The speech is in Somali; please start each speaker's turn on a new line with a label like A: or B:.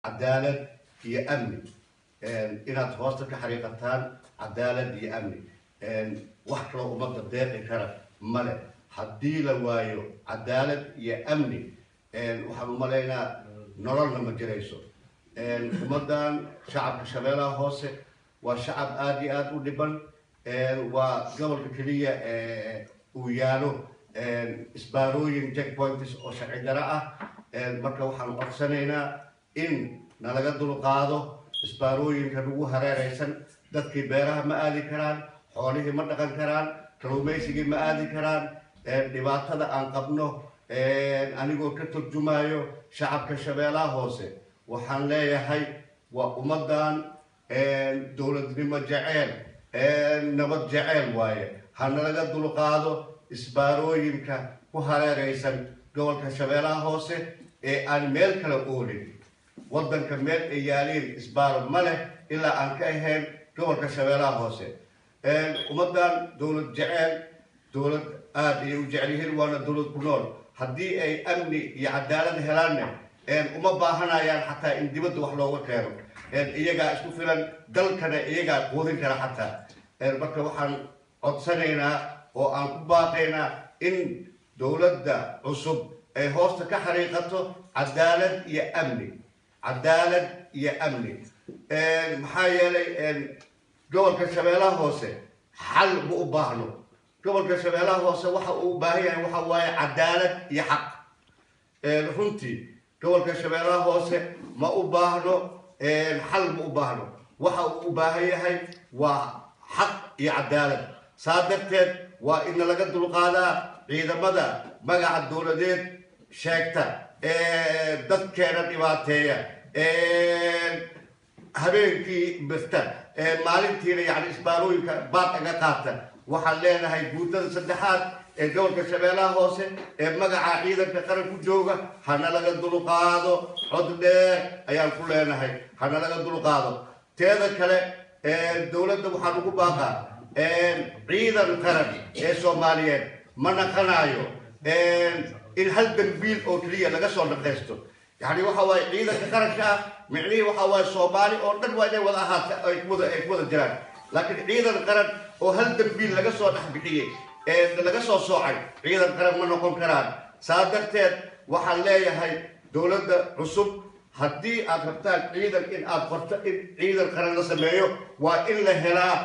A: عدالة هي أمني إن توصل كحريقتان عدالة هي أمني وحكرا ومضى الداقي كرا ملا حدي لوايو عدالة هي أمني وحنو ملاينا نرى لما جريسو ومدان شعب كشبيلة هوسي وشعب آدي ودبن وقبل كلية ويالو isbaarooyin checkpoints oo sharci dara ah marka waxaan codsanaynaa in nalaga dulqaado isbaarooyinka lagu hareeraysan dadkii beeraha ma aadi karaan xoolihii ma dhaqan karaan kalluumaysigii ma aadi karaan dhibaatada aan qabno anigoo ka turjumayo shacabka shabeellaha hoose waxaan leeyahay waa ummadan dowladnimo jecel nabad jecel waaye ha nalaga dulqaado isbaarooyinka ku hareeraysan gobolka shabeellaha hoose aan meel kale oolin wadanka meel ay yaaliin isbaaro ma leh ilaa aan ka ahayn gobolka shabeellaha hoose ummadan dowlad jecel dowlad aad ay u jecel yihiin waana dowlad ku nool haddii ay amni iyo cadaalad helaanne uma baahanayaan xataa in dibadda wax looga keeno iyagaa isku filan dalkana iyagaa quudin kara xataa marka waxaan codsanaynaa oo aan ku baaqaynaa in dowladda cusub ay hoosta ka xariiqato cadaalad iyo amni maxaa yeelay gobolka shabeellaha hoose xal ma u baahno gobolka shabeellaha hoose waxa uu u baahan yahay waxa waaye cadaalad iyo xaq runtii gobolka shabeellaha hoose ma u baahno xal ma u baahno waxa uu u baahan yahay waa xaq iyo cadaalad saa darteed waa in laga dulqaadaa ciidamada magaca dowladeed sheegta dadkeena dhibaateeya habeenkii birta maalintiina yani isbaarooyinka baad aga qaata waxaan leenahay guutada saddexaad ee gobolka shabeellaha hoose ee magaca ciidanka qaran ku jooga hana laga dulqaado cod dheer ayaan ku leenahay hana laga dulqaado teeda kale dowladda waxaan ugu baaqaa ciidan qaran ee Soomaaliyeed ma naqanayo in hal dambiil oo kaliya laga soo dhaqaysto yani waxa way ciidanka qaranka micnihii waxa way Soomaali oo dhan waa inay wada ahaata ay wada jiraan laakiin ciidan qaran oo hal dambiil laga soo dhaxbixiyay laga soo soocay ciidan qaran ma noqon karaan saa darteed waxaan leeyahay dowladda cusub haddii aad rabtaan ciidan in aad qorto in ciidan qaran la sameeyo waa in la helaa